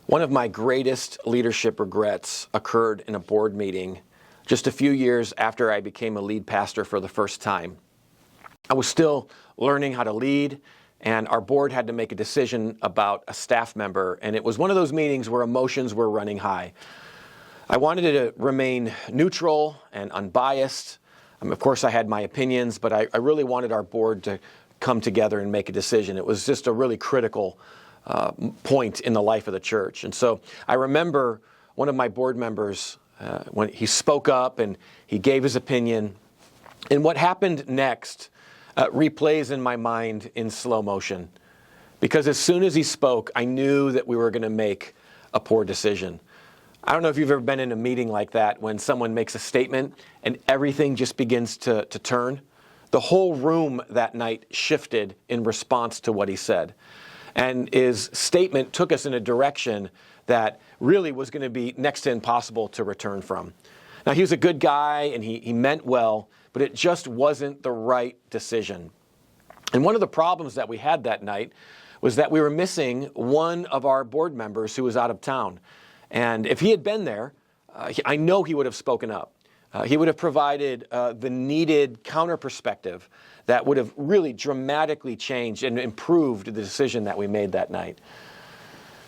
One of my greatest leadership regrets occurred in a board meeting just a few years after I became a lead pastor for the first time. I was still learning how to lead, and our board had to make a decision about a staff member, and it was one of those meetings where emotions were running high. I wanted to remain neutral and unbiased. Of course, I had my opinions, but I really wanted our board to come together and make a decision. It was just a really critical point in the life of the church. And so I remember one of my board members, when he spoke up and he gave his opinion, and what happened next replays in my mind in slow motion. Because as soon as he spoke, I knew that we were going to make a poor decision. I don't know if you've ever been in a meeting like that when someone makes a statement and everything just begins to turn. The whole room that night shifted in response to what he said. And his statement took us in a direction that really was going to be next to impossible to return from. Now, he was a good guy and he meant well, but it just wasn't the right decision. And one of the problems that we had that night was that we were missing one of our board members who was out of town. And if he had been there, I know he would have spoken up. He would have provided the needed counter perspective that would have really dramatically changed and improved the decision that we made that night.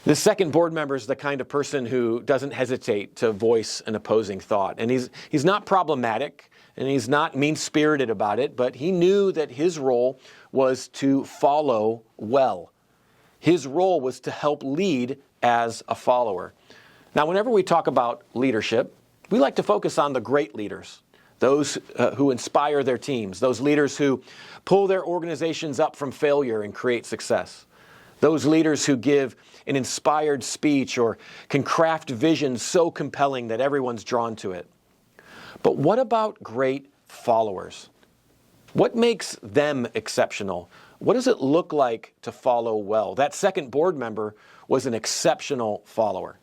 The second board member is the kind of person who doesn't hesitate to voice an opposing thought. And he's not problematic and he's not mean-spirited about it, but he knew that his role was to follow well. His role was to help lead as a follower. Now, whenever we talk about leadership, we like to focus on the great leaders, those who inspire their teams, those leaders who pull their organizations up from failure and create success, those leaders who give an inspired speech or can craft visions so compelling that everyone's drawn to it. But what about great followers? What makes them exceptional? What does it look like to follow well? That second board member was an exceptional follower.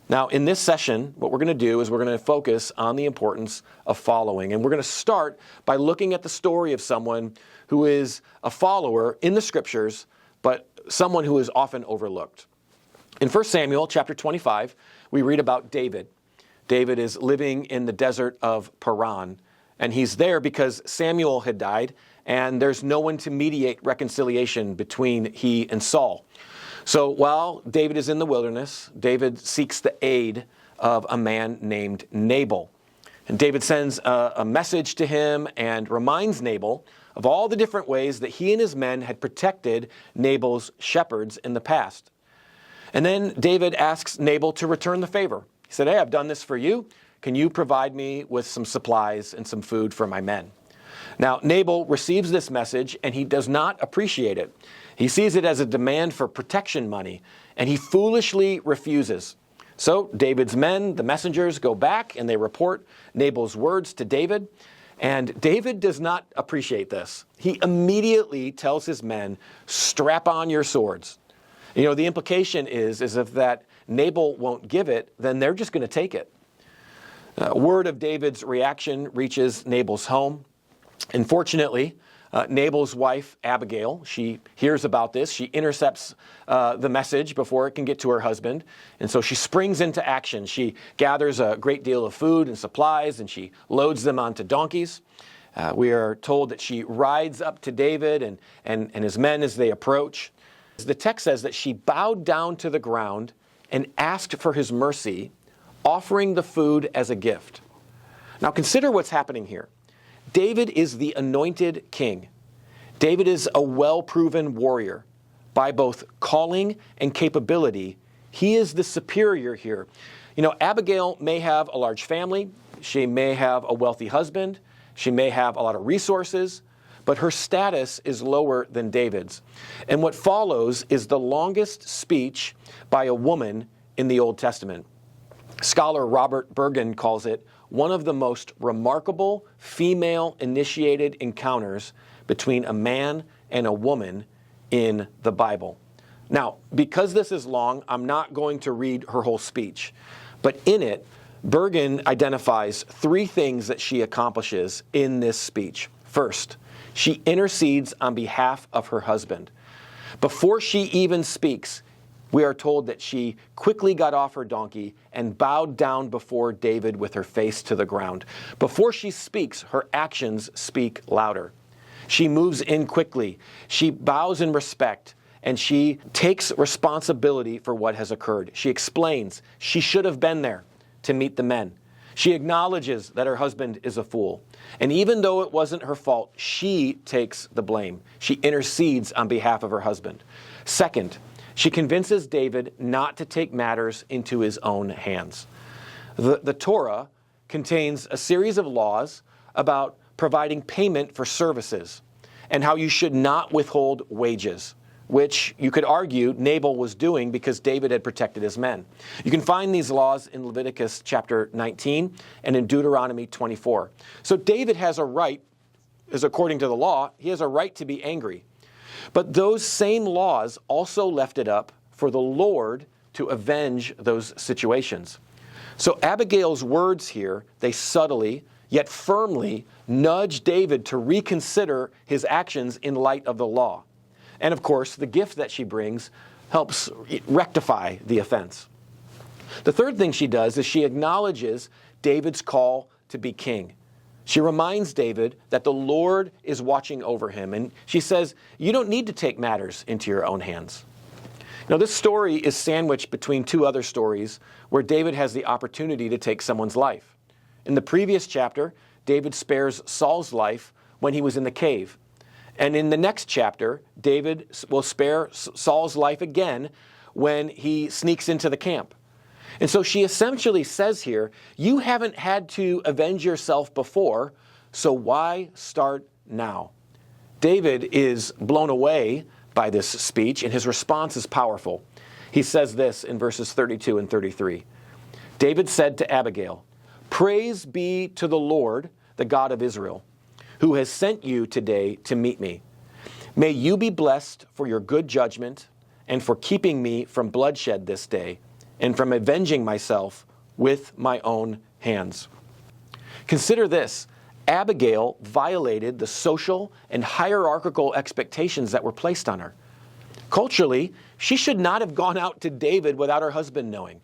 Now, in this session, what we're going to do is we're going to focus on the importance of following. And we're going to start by looking at the story of someone who is a follower in the scriptures, but someone who is often overlooked. In 1 Samuel chapter 25, we read about David. David is living in the desert of Paran, and he's there because Samuel had died, and there's no one to mediate reconciliation between he and Saul. So while David is in the wilderness, David seeks the aid of a man named Nabal. And David sends a message to him and reminds Nabal of all the different ways that he and his men had protected Nabal's shepherds in the past. And then David asks Nabal to return the favor. He said, "Hey, I've done this for you. Can you provide me with some supplies and some food for my men?" Now, Nabal receives this message and he does not appreciate it. He sees it as a demand for protection money, and he foolishly refuses. So David's men, the messengers, go back and they report Nabal's words to David, and David does not appreciate this. He immediately tells his men, "Strap on your swords." You know, the implication is if that Nabal won't give it, then they're just going to take it. Word of David's reaction reaches Nabal's home. Unfortunately, Nabal's wife, Abigail, she hears about this. She intercepts the message before it can get to her husband. And so she springs into action. She gathers a great deal of food and supplies, and she loads them onto donkeys. We are told that she rides up to David and his men as they approach. The text says that she bowed down to the ground and asked for his mercy, offering the food as a gift. Now consider what's happening here. David is the anointed king. David is a well-proven warrior. By both calling and capability, he is the superior here. You know, Abigail may have a large family. She may have a wealthy husband. She may have a lot of resources, but her status is lower than David's. And what follows is the longest speech by a woman in the Old Testament. Scholar Robert Bergen calls it one of the most remarkable female-initiated encounters between a man and a woman in the Bible. Now, because this is long, I'm not going to read her whole speech. But in it, Bergen identifies three things that she accomplishes in this speech. First, she intercedes on behalf of her husband. Before she even speaks, We are told that she quickly got off her donkey and bowed down before David with her face to the ground. Before she speaks, her actions speak louder. She moves in quickly. She bows in respect, and she takes responsibility for what has occurred. She explains she should have been there to meet the men. She acknowledges that her husband is a fool. And even though it wasn't her fault, she takes the blame. She intercedes on behalf of her husband. Second, she convinces David not to take matters into his own hands. The Torah contains a series of laws about providing payment for services and how you should not withhold wages, which you could argue Nabal was doing because David had protected his men. You can find these laws in Leviticus chapter 19 and in Deuteronomy 24. So David has a right, as according to the law, he has a right to be angry. But those same laws also left it up for the Lord to avenge those situations. So Abigail's words here, they subtly yet firmly nudge David to reconsider his actions in light of the law. And of course, the gift that she brings helps rectify the offense. The third thing she does is she acknowledges David's call to be king. She reminds David that the Lord is watching over him. And she says, you don't need to take matters into your own hands. Now, this story is sandwiched between two other stories where David has the opportunity to take someone's life. In the previous chapter, David spares Saul's life when he was in the cave. And in the next chapter, David will spare Saul's life again when he sneaks into the camp. And so she essentially says here, you haven't had to avenge yourself before, so why start now? David is blown away by this speech, and his response is powerful. He says this in verses 32 and 33. David said to Abigail, "Praise be to the Lord, the God of Israel, who has sent you today to meet me. May you be blessed for your good judgment and for keeping me from bloodshed this day and from avenging myself with my own hands." Consider this. Abigail violated the social and hierarchical expectations that were placed on her. Culturally, she should not have gone out to David without her husband knowing.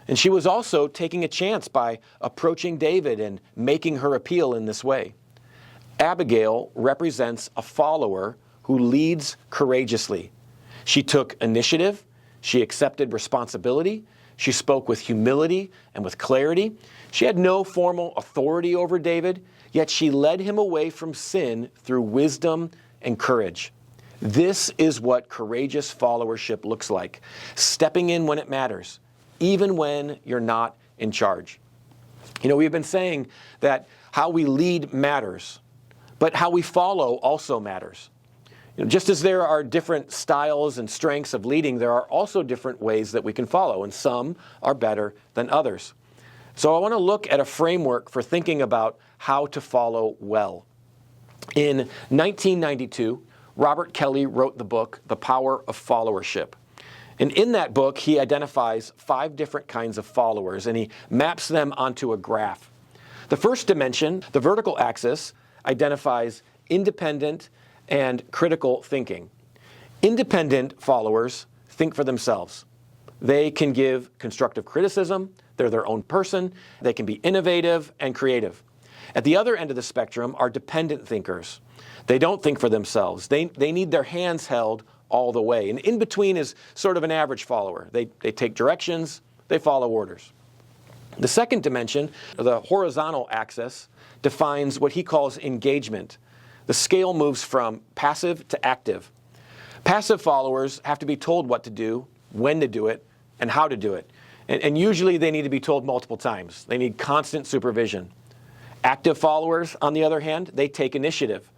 And she was also taking a chance by approaching David and making her appeal in this way. Abigail represents a follower who leads courageously. She took initiative, she accepted responsibility, she spoke with humility and with clarity. She had no formal authority over David, yet she led him away from sin through wisdom and courage. This is what courageous followership looks like, stepping in when it matters, even when you're not in charge. You know, we've been saying that how we lead matters, but how we follow also matters. You know, just as there are different styles and strengths of leading, there are also different ways that we can follow, and some are better than others. So I want to look at a framework for thinking about how to follow well. In 1992, Robert Kelly wrote the book, The Power of Followership. And in that book, he identifies 5 different kinds of followers, and he maps them onto a graph. The first dimension, the vertical axis, identifies independent and critical thinking. Independent followers think for themselves. They can give constructive criticism. They're their own person. They can be innovative and creative. At the other end of the spectrum are dependent thinkers. They don't think for themselves. They need their hands held all the way. And in between is sort of an average follower. They take directions. They follow orders. The second dimension, the horizontal axis, defines what he calls engagement. The scale moves from passive to active. Passive followers have to be told what to do, when to do it, and how to do it. And usually they need to be told multiple times. They need constant supervision. Active followers, on the other hand, they take initiative.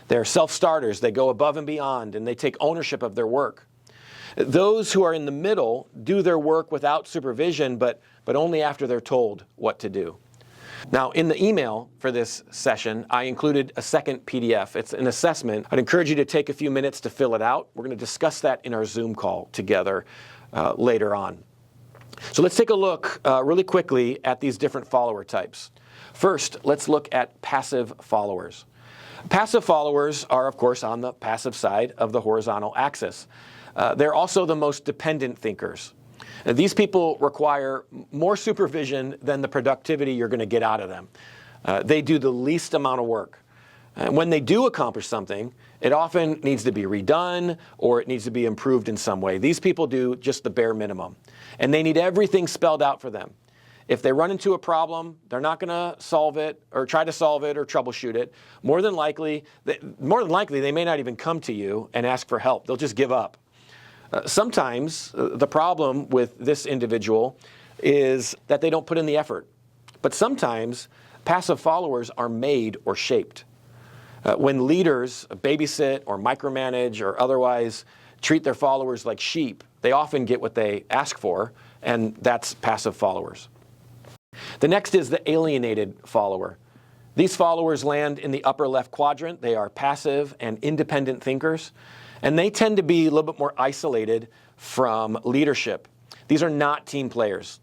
They're self-starters. They go above and beyond, and they take ownership of their work. Those who are in the middle do their work without supervision, but only after they're told what to do. Now, in the email for this session, I included a second PDF. It's an assessment. I'd encourage you to take a few minutes to fill it out. We're going to discuss that in our Zoom call together later on. So let's take a look really quickly at these different follower types. First, let's look at passive followers. Passive followers are, of course, on the passive side of the horizontal axis. They're also the most dependent thinkers. These people require more supervision than the productivity you're going to get out of them. They do the least amount of work. And when they do accomplish something, it often needs to be redone or it needs to be improved in some way. These people do just the bare minimum. And they need everything spelled out for them. If they run into a problem, they're not going to solve it or try to solve it or troubleshoot it. More than likely, they may not even come to you and ask for help. They'll just give up. Sometimes the problem with this individual is that they don't put in the effort. But sometimes passive followers are made or shaped. When leaders babysit or micromanage or otherwise treat their followers like sheep, they often get what they ask for, and that's passive followers. The next is the alienated follower. These followers land in the upper left quadrant. They are passive and independent thinkers, and they tend to be a little bit more isolated from leadership. These are not team players.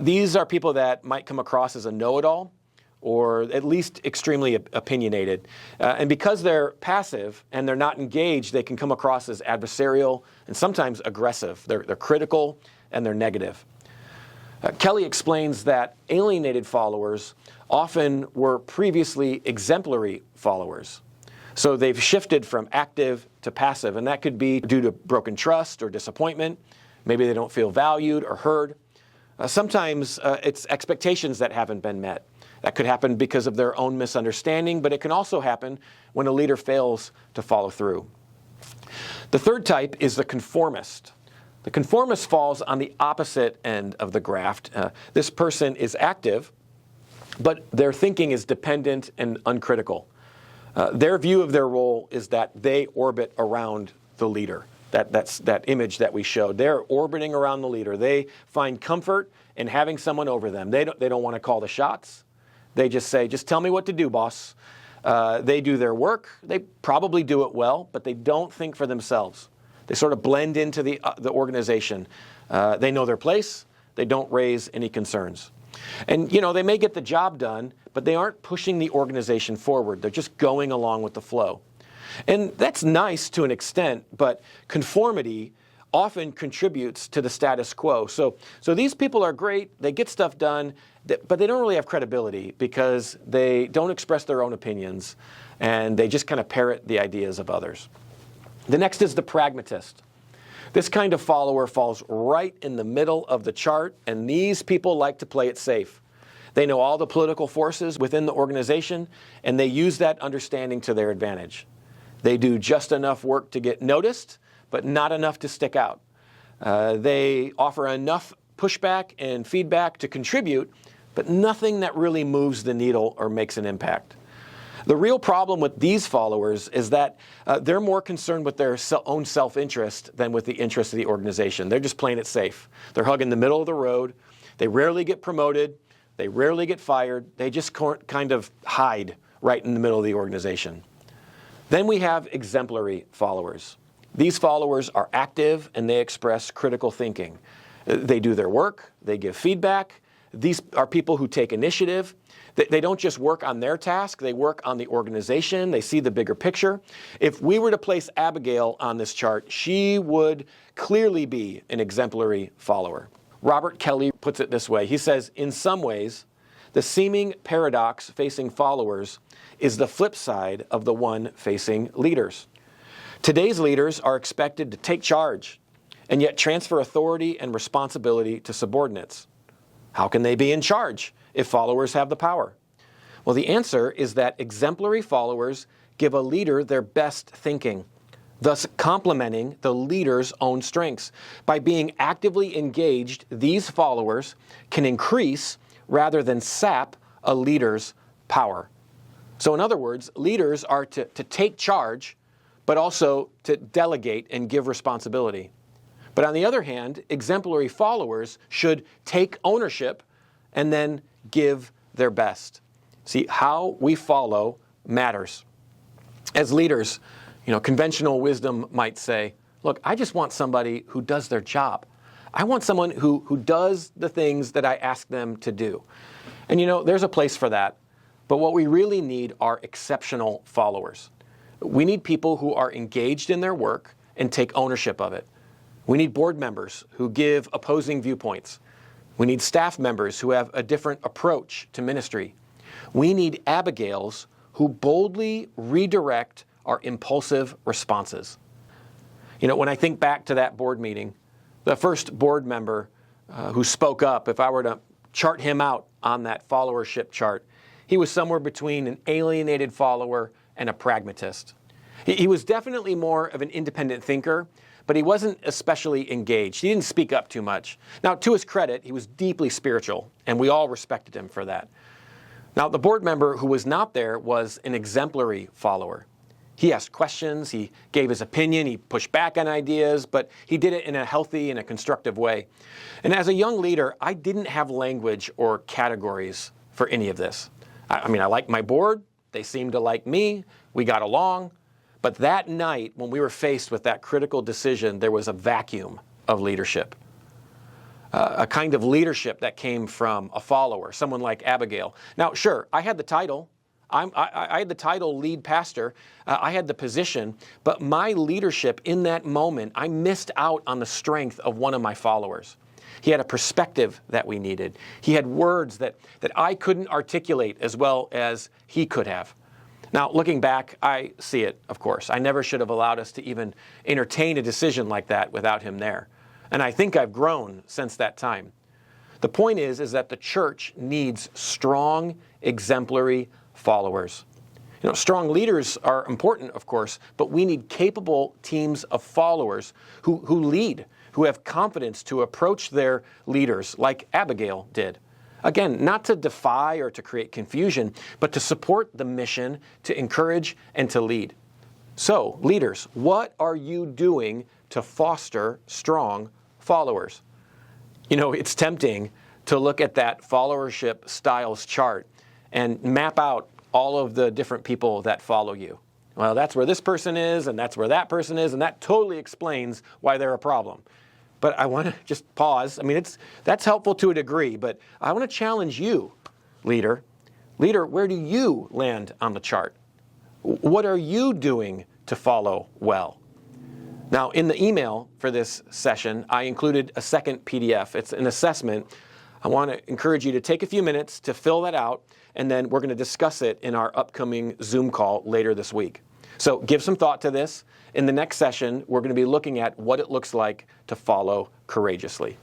These are people that might come across as a know-it-all, or at least extremely opinionated. And because they're passive and they're not engaged, they can come across as adversarial and sometimes aggressive. They're critical and they're negative. Kelly explains that alienated followers often were previously exemplary followers. So they've shifted from active to passive, and that could be due to broken trust or disappointment. Maybe they don't feel valued or heard. Sometimes it's expectations that haven't been met. That could happen because of their own misunderstanding, but it can also happen when a leader fails to follow through. The third type is the conformist. The conformist falls on the opposite end of the graph. This person is active, but their thinking is dependent and uncritical. Their view of their role is that they orbit around the leader. That's that image that we showed. They're orbiting around the leader. They find comfort in having someone over them. They don't want to call the shots. They just say, just tell me what to do, boss. They do their work. They probably do it well, but they don't think for themselves. They sort of blend into the organization. They know their place. They don't raise any concerns. And, they may get the job done, but they aren't pushing the organization forward. They're just going along with the flow. And that's nice to an extent, but conformity often contributes to the status quo. So these people are great. They get stuff done, but they don't really have credibility because they don't express their own opinions, and they just kind of parrot the ideas of others. The next is the pragmatist. This kind of follower falls right in the middle of the chart, and these people like to play it safe. They know all the political forces within the organization, and they use that understanding to their advantage. They do just enough work to get noticed, but not enough to stick out. They offer enough pushback and feedback to contribute, but nothing that really moves the needle or makes an impact. The real problem with these followers is that they're more concerned with their own self-interest than with the interest of the organization. They're just playing it safe. They're hugging the middle of the road. They rarely get promoted. They rarely get fired. They just kind of hide right in the middle of the organization. Then we have exemplary followers. These followers are active and they express critical thinking. They do their work. They give feedback. These are people who take initiative. They don't just work on their task, they work on the organization, they see the bigger picture. If we were to place Abigail on this chart, she would clearly be an exemplary follower. Robert Kelly puts it this way. He says, in some ways, the seeming paradox facing followers is the flip side of the one facing leaders. Today's leaders are expected to take charge and yet transfer authority and responsibility to subordinates. How can they be in charge if followers have the power? Well, the answer is that exemplary followers give a leader their best thinking, thus complementing the leader's own strengths. By being actively engaged, these followers can increase rather than sap a leader's power. So in other words, leaders are to take charge, but also to delegate and give responsibility. But on the other hand, exemplary followers should take ownership and then give their best. See, how we follow matters. As leaders, conventional wisdom might say, look, I just want somebody who does their job. I want someone who does the things that I ask them to do. And there's a place for that. But what we really need are exceptional followers. We need people who are engaged in their work and take ownership of it. We need board members who give opposing viewpoints. We need staff members who have a different approach to ministry. We need Abigails who boldly redirect our impulsive responses. When I think back to that board meeting, the first board member who spoke up, if I were to chart him out on that followership chart, he was somewhere between an alienated follower and a pragmatist. He was definitely more of an independent thinker, but he wasn't especially engaged. He didn't speak up too much. Now, to his credit, he was deeply spiritual, and we all respected him for that. Now, the board member who was not there was an exemplary follower. He asked questions, he gave his opinion, he pushed back on ideas, but he did it in a healthy and a constructive way. And as a young leader, I didn't have language or categories for any of this. I like my board, they seemed to like me, we got along, but that night when we were faced with that critical decision, there was a vacuum of leadership. A kind of leadership that came from a follower, someone like Abigail. Now, sure, I had the title. I had the title lead pastor. I had the position, but my leadership in that moment, I missed out on the strength of one of my followers. He had a perspective that we needed. He had words that I couldn't articulate as well as he could have. Now, looking back, I see it, of course. I never should have allowed us to even entertain a decision like that without him there. And I think I've grown since that time. The point is that the church needs strong, exemplary followers. Strong leaders are important, of course, but we need capable teams of followers who lead, who have confidence to approach their leaders like Abigail did. Again, not to defy or to create confusion, but to support the mission, to encourage and to lead. So, leaders, what are you doing to foster strong followers? It's tempting to look at that followership styles chart and map out all of the different people that follow you. Well, that's where this person is, and that's where that person is, and that totally explains why they're a problem. But I want to just pause. That's helpful to a degree, but I want to challenge you, leader. Leader, where do you land on the chart? What are you doing to follow well? Now, in the email for this session, I included a second PDF. It's an assessment. I want to encourage you to take a few minutes to fill that out, and then we're going to discuss it in our upcoming Zoom call later this week. So give some thought to this. In the next session, we're going to be looking at what it looks like to follow courageously.